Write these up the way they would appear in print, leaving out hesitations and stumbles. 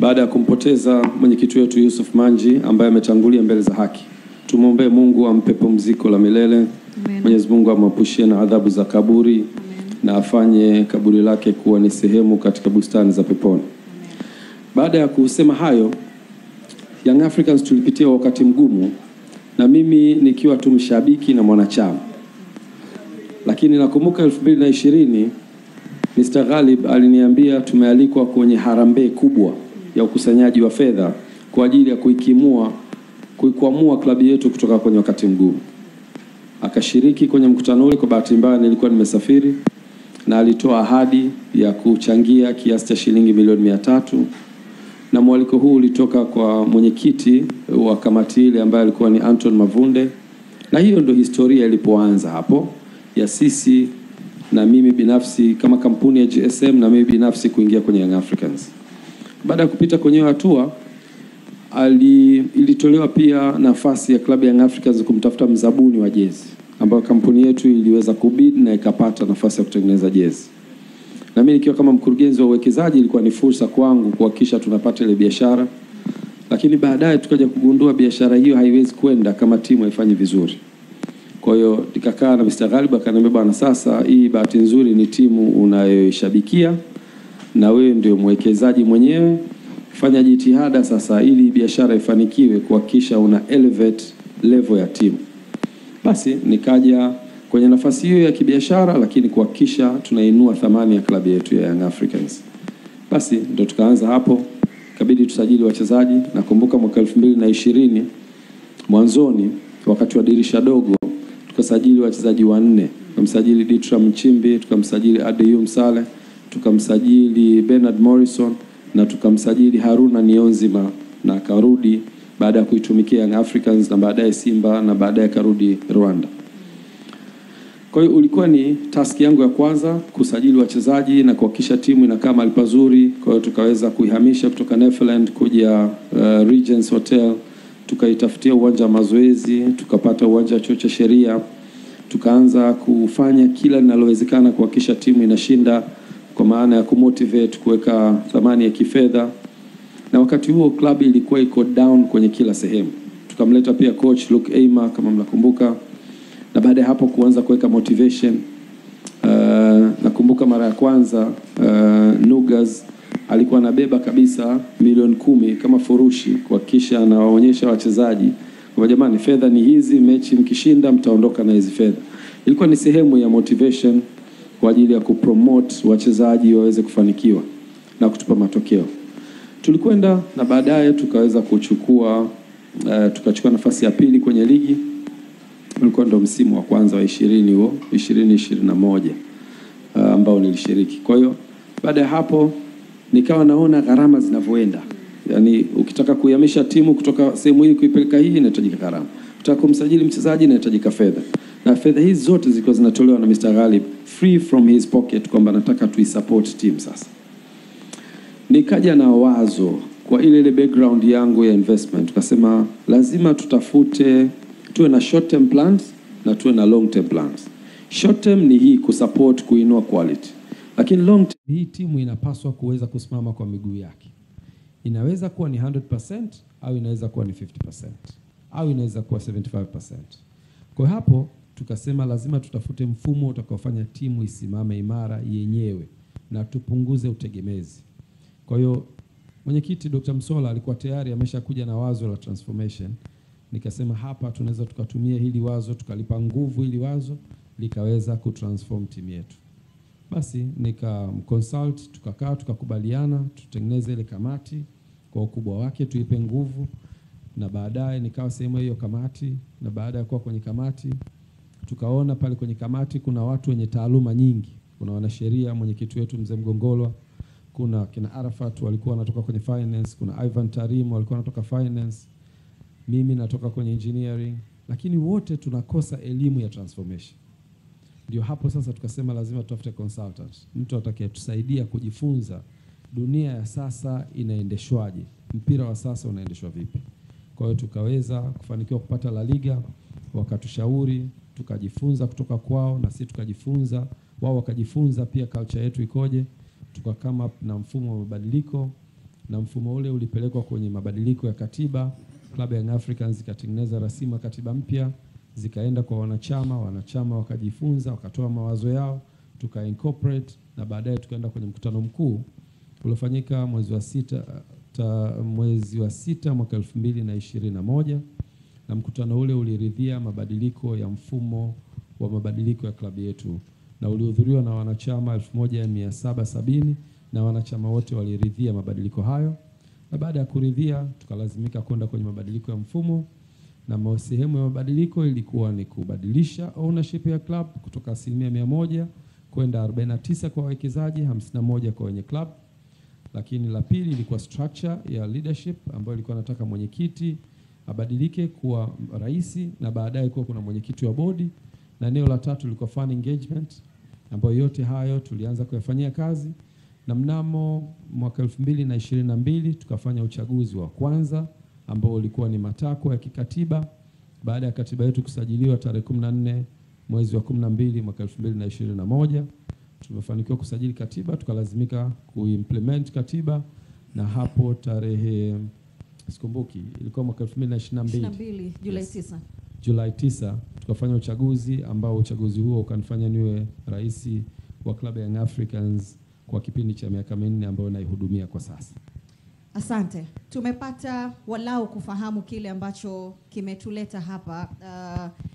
baada ya kumpoteza mwenyekiti wetu Yusuf Manji ambaye ametangulia mbele za haki. Tumuombe Mungu ampe pumziko la milele. Amen. Mwenyezi Mungu amwapushie na adhabu za kaburi. Amen. Na afanye kaburi lake kuwa ni sehemu katika bustani za peponi. Amen. Baada ya kusema hayo, Young Africans tulipitia wakati mgumu, na mimi nikiwa tu mshabiki na mwanachama. Lakini nakumbuka 2020 Mr. Ghalib aliniambia tumealikwa kwenye harambee kubwa ya ukusanyaji wa fedha kwa ajili ya kuikwamua klabu yetu kutoka kwenye wakati mgumu. Akashiriki kwenye mkutano ule. Kwa bahati mbaya nilikuwa nimesafiri, na alitoa ahadi ya kuchangia kiasi cha shilingi milioni 300, na mwaliko huu ulitoka kwa mwenyekiti wa kamati ile ambaye alikuwa ni Anton Mavunde. Na hiyo ndio historia ilipoanza hapo ya sisi na mimi binafsi kama kampuni ya GSM na mimi binafsi kuingia kwenye Young Africans. Baada ya kupita kwenye hatua, ilitolewa pia nafasi ya klabu ya Young Africans kumtafuta mzabuni wa jezi, ambayo kampuni yetu iliweza kubid na ikapata nafasi ya kutengeneza jezi. Na mimi nikiwa kama mkurugenzi wa uwekezaji, ilikuwa ni fursa kwangu kuhakikisha tunapata ile biashara. Lakini baadaye tukaja kugundua biashara hiyo haiwezi kwenda kama timu haifanyi vizuri. Kwa hiyo nikakaa na Mr. Ghalib akaniambia, bwana, sasa hii bahati nzuri ni timu unayoishabikia na wewe ndio mwekezaji mwenyewe. Fanya jitihada sasa ili biashara ifanikiwe kuhakikisha una elevate level ya timu. Basi nikaja kwenye nafasi hiyo ya kibiashara, lakini kuhakikisha tunainua thamani ya klabu yetu ya Young Africans. Basi ndio tukaanza hapo, ikabidi tusajili wachezaji. Nakumbuka mwaka 2020 mwanzoni, wakati wa dirisha dogo, tukasajili wachezaji 4. Tukamsajili Ditra Mchimbi, tukamsajili Adeum Saleh, tukamsajili Bernard Morrison, na tukamsajili Haruna Nionzima, na akarudi baada ya kuitumikia Young Africans na baadaye Simba na baadaye karudi Rwanda. Kwa hiyo ulikuwa ni task yangu ya kwanza kusajili wachezaji na kuhakikisha timu inakaa mahali pazuri. Kwa hiyo tukaweza kuihamisha kutoka Neverland kuja Regents Hotel, tukaitafutia uwanja wa mazoezi, tukapata uwanja wa chuo cha sheria. Tukaanza kufanya kila linalowezekana kuhakikisha timu inashinda, kwa maana ya kumotivate, kuweka thamani ya kifedha. Na wakati huo klabu ilikuwa iko down kwenye kila sehemu. Tukamleta pia coach Luke Eyma kama mnakumbuka, na baada ya hapo kuanza kuweka motivation. Nakumbuka mara ya kwanza Nugas alikuwa anabeba kabisa milioni 10 kama furushi kuhakikisha anawaonyesha wachezaji kwa jamani, fedha ni hizi, mechi mkishinda mtaondoka na hizi fedha. Ilikuwa ni sehemu ya motivation kwa ajili ya kupromote wachezaji waweze kufanikiwa na kutupa matokeo. Tulikwenda na baadaye tukaweza tukachukua nafasi ya pili kwenye ligi. Ulikuwa ndo msimu wa kwanza wa 2021 ambao nilishiriki. Kwa hiyo baada ya hapo nikawa naona gharama zinavyoenda. Yaani ukitaka kuihamisha timu kutoka sehemu hii kuipeleka hii inahitajika gharama. Ukitaka kumsajili mchezaji inahitajika fedha. Na fedha hizi zote zilikuwa zinatolewa na Mr. Ghalib free from his pocket, kwamba nataka tuisupport team sasa. Nikaja na wazo kwa ile background yangu ya investment, tukasema lazima tuwe na short term plans na tuwe na long term plans. Short term ni hii kusupport, kuinua quality. Lakini long term, hii timu inapaswa kuweza kusimama kwa miguu yake. Inaweza kuwa ni 100% au inaweza kuwa ni 50% au inaweza kuwa 75%. Kwa hapo tukasema lazima tutafute mfumo utakaofanya timu isimame imara yenyewe na tupunguze utegemezi. Kwa hiyo mwenyekiti Dr. Msola alikuwa tayari ameshakuja na wazo la transformation. Nikasema hapa tunaweza tukatumia hili wazo, tukalipa nguvu hili wazo likaweza kutransform timu yetu. Basi nikamconsult, tukakaa tukakubaliana tutengeneze ile kamati kwa ukubwa wake, tuipe nguvu, na baadaye nikawa sehemu hiyo kamati. Na baada ya kuwa kwenye kamati tukaona pale kwenye kamati kuna watu wenye taaluma nyingi. Kuna wanasheria, mwenyekiti wetu Mzee Mgongolwa, kuna kina Arafat walikuwa wanatoka kwenye finance, kuna Ivan Tarim walikuwa wanatoka finance, mimi natoka kwenye engineering, lakini wote tunakosa elimu ya transformation. Ndio hapo sasa tukasema lazima tutafute consultant, mtu atakayetusaidia kujifunza dunia ya sasa inaendeshwaje, mpira wa sasa unaendeshwa vipi. Kwa hiyo tukaweza kufanikiwa kupata La Liga, wakatushauri, tukajifunza kutoka kwao na sisi tukajifunza, wao wakajifunza pia culture yetu ikoje. Tukakama na mfumo wa mabadiliko, na mfumo ule ulipelekwa kwenye mabadiliko ya katiba. Club ya Young Africans ikatengeneza rasimu ya katiba mpya, zikaenda kwa wanachama wakajifunza, wakatoa mawazo yao, tuka incorporate, na baadaye tukaenda kwenye mkutano mkuu uliofanyika mwezi wa sita mwaka 2021, na mkutano ule uliridhia mabadiliko ya mfumo wa mabadiliko ya klabu yetu, na ulihudhuriwa na wanachama 1770, na wanachama wote waliridhia mabadiliko hayo. Na baada ya kuridhia tukalazimika kwenda kwenye mabadiliko ya mfumo, na sehemu ya mabadiliko ilikuwa ni kubadilisha ownership ya club kutoka 100% kwenda 49 kwa wawekezaji, 51 kwa wenye club. Lakini la pili ilikuwa structure ya leadership, ambayo ilikuwa nataka mwenyekiti abadilike kuwa rais, na baadaye kuwa kuna mwenyekiti wa bodi. Na eneo la tatu lilikuwa fan engagement, ambayo yote hayo tulianza kuyafanyia kazi, na mnamo mwaka 2022 tukafanya uchaguzi wa kwanza ambao ulikuwa ni matakwa ya kikatiba. Baada ya katiba yetu kusajiliwa tarehe 14 mwezi wa 12 mwaka 2021, tumefanikiwa kusajili katiba, tukalazimika kuimplement katiba, na hapo tarehe sikumbuki ilikuwa mwaka 2022 Julai 9. Yes. Julai 9 tukafanya uchaguzi, ambao uchaguzi huo ukanifanya niwe rais wa Club ya Young Africans kwa kipindi cha miaka 4 ambayo naihudumia kwa sasa. Asante. Tumepata walau kufahamu kile ambacho kimetuleta hapa.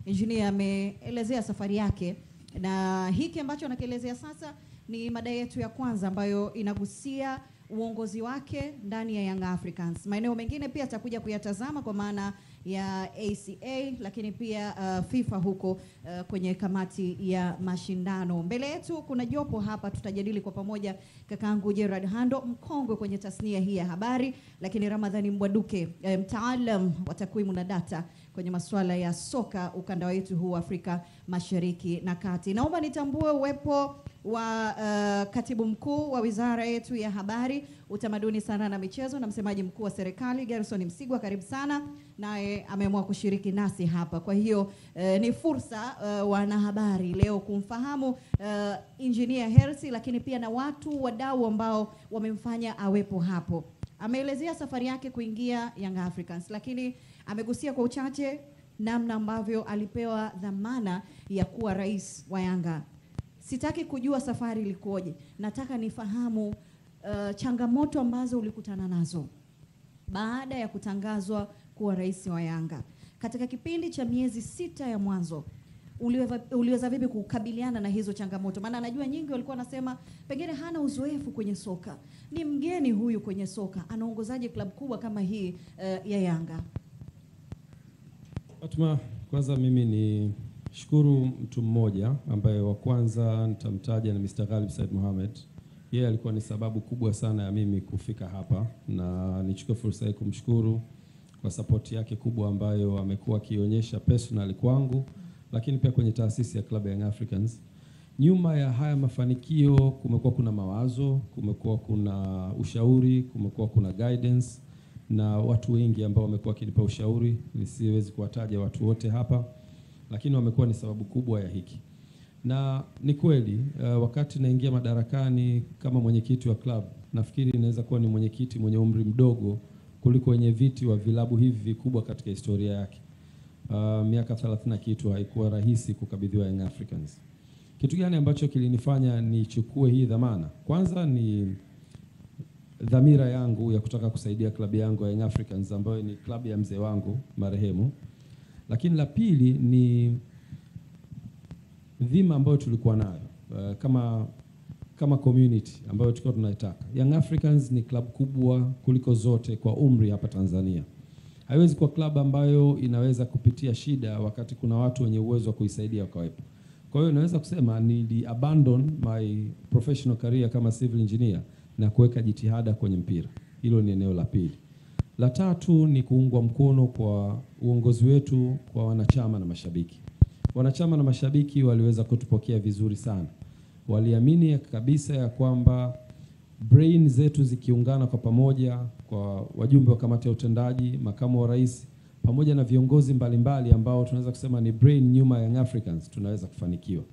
Engineer ameelezea safari yake, na hiki ambacho anakielezea sasa ni mada yetu ya kwanza ambayo inagusia uongozi wake ndani ya Young Africans. Maeneo mengine pia atakuja kuyatazama kwa maana ya ACA, lakini pia FIFA huko kwenye kamati ya mashindano. Mbele yetu kuna jopo hapa, tutajadili kwa pamoja. Kakaangu Gerard Hando, mkongwe kwenye tasnia hii ya habari, lakini Ramadhani Mbwaduke, mtaalam wa takwimu na data kwenye masuala ya soka ukanda wetu huu Afrika Mashariki na Kati. Naomba nitambue uwepo wa katibu mkuu wa wizara yetu ya habari, utamaduni, sanaa na michezo, na msemaji mkuu wa serikali Gerson Msigwa. Karibu sana, naye ameamua kushiriki nasi hapa. Kwa hiyo ni fursa wanahabari leo kumfahamu Engineer Hersi, lakini pia na watu wadau ambao wamemfanya awepo hapo. Ameelezea safari yake kuingia Young Africans, lakini amegusia kwa uchache namna ambavyo alipewa dhamana ya kuwa rais wa Yanga. Sitaki kujua safari ilikoje, nataka nifahamu changamoto ambazo ulikutana nazo baada ya kutangazwa kuwa rais wa Yanga. Katika kipindi cha miezi 6 ya mwanzo, uliweza vipi kukabiliana na hizo changamoto? Maana najua nyingi walikuwa nasema pengine hana uzoefu kwenye soka, ni mgeni huyu kwenye soka, anaongozaje klabu kubwa kama hii ya Yanga? Fatma, kwanza mimi ni shukuru mtu mmoja ambaye wa kwanza nitamtaja ni Mr. Ghalib Said Mohamed. Yeye alikuwa ni sababu kubwa sana ya mimi kufika hapa, na nichukue fursa hii kumshukuru kwa support yake kubwa ambayo amekuwa akionyesha personally kwangu, lakini pia kwenye taasisi ya Club ya Young Africans. Nyuma ya haya mafanikio kumekuwa kuna mawazo, kumekuwa kuna ushauri, kumekuwa kuna guidance, na watu wengi ambao wamekuwa kinipa ushauri, nisiwezi kuwataja watu wote hapa, lakini wamekuwa ni sababu kubwa ya hiki. Na ni kweli wakati naingia madarakani kama mwenyekiti wa club, nafikiri inaweza kuwa ni mwenyekiti mwenye umri mdogo kuliko wenye viti wa vilabu hivi vikubwa katika historia yake. Miaka 30 kitu, haikuwa rahisi kukabidhiwa Young Africans. Kitu gani ambacho kilinifanya nichukue hii dhamana? Kwanza ni dhamira yangu ya kutaka kusaidia klabu yangu ya Young Africans, ambayo ni klabu ya mzee wangu marehemu. Lakini la pili ni dhima ambayo tulikuwa nayo kama community ambayo tulikuwa tunaitaka. Young Africans ni klabu kubwa kuliko zote kwa umri hapa Tanzania. Haiwezi kuwa klabu ambayo inaweza kupitia shida wakati kuna watu wenye uwezo wa kuisaidia wakawepo. Kwa hiyo naweza kusema nili abandon my professional career kama civil engineer na kuweka jitihada kwenye mpira. Hilo ni eneo la pili. La tatu ni kuungwa mkono kwa uongozi wetu kwa wanachama na mashabiki. Wanachama na mashabiki waliweza kutupokea vizuri sana. Waliamini kabisa ya kwamba brain zetu zikiungana kwa pamoja, kwa wajumbe wa kamati ya utendaji, makamu wa rais, pamoja na viongozi mbalimbali ambao tunaweza kusema ni brain nyuma ya Young Africans, tunaweza kufanikiwa.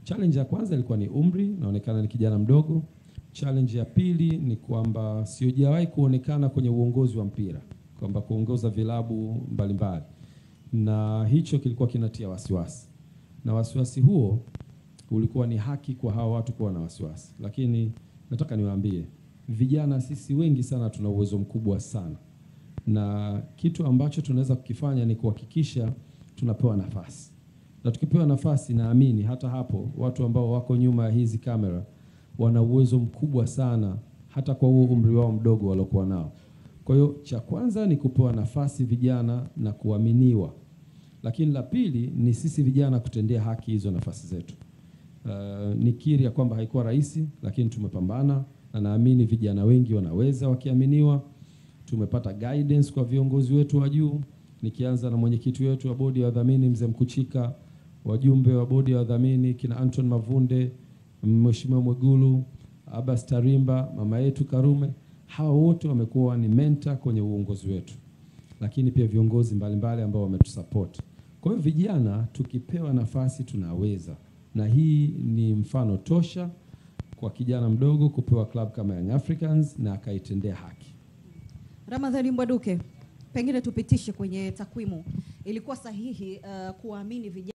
Challenge ya kwanza ilikuwa ni umri, naonekana ni kijana mdogo. Challenge ya pili ni kwamba sijawahi kuonekana kwenye uongozi wa mpira, kwamba kuongoza vilabu mbalimbali, na hicho kilikuwa kinatia wasiwasi, na wasiwasi huo ulikuwa ni haki kwa hawa watu kuwa na wasiwasi. Lakini nataka niwaambie vijana, sisi wengi sana tuna uwezo mkubwa sana, na kitu ambacho tunaweza kukifanya ni kuhakikisha tunapewa nafasi, na tukipewa nafasi, naamini hata hapo watu ambao wako nyuma ya hizi kamera wana uwezo mkubwa sana, hata kwa huo umri wao mdogo waliokuwa nao. Kwa hiyo cha kwanza ni kupewa nafasi vijana na kuaminiwa, lakini la pili ni sisi vijana kutendea haki hizo nafasi zetu. Nikiri ya kwamba haikuwa rahisi, lakini tumepambana, na naamini vijana wengi wanaweza wakiaminiwa. Tumepata guidance kwa viongozi wetu wa juu, nikianza na mwenyekiti wetu wa bodi ya wadhamini Mzee Mkuchika, wajumbe wa bodi ya wadhamini kina Anton Mavunde, Mheshimiwa Mwigulu, Abbas Tarimba, mama yetu Karume. Hawa wote wamekuwa ni mentor kwenye uongozi wetu, lakini pia viongozi mbalimbali ambao wametusupport. Kwa hiyo vijana tukipewa nafasi tunaweza, na hii ni mfano tosha kwa kijana mdogo kupewa club kama Young Africans na akaitendea haki. Ramadhani Mbwaduke, pengine tupitishe kwenye takwimu, ilikuwa sahihi kuamini vijana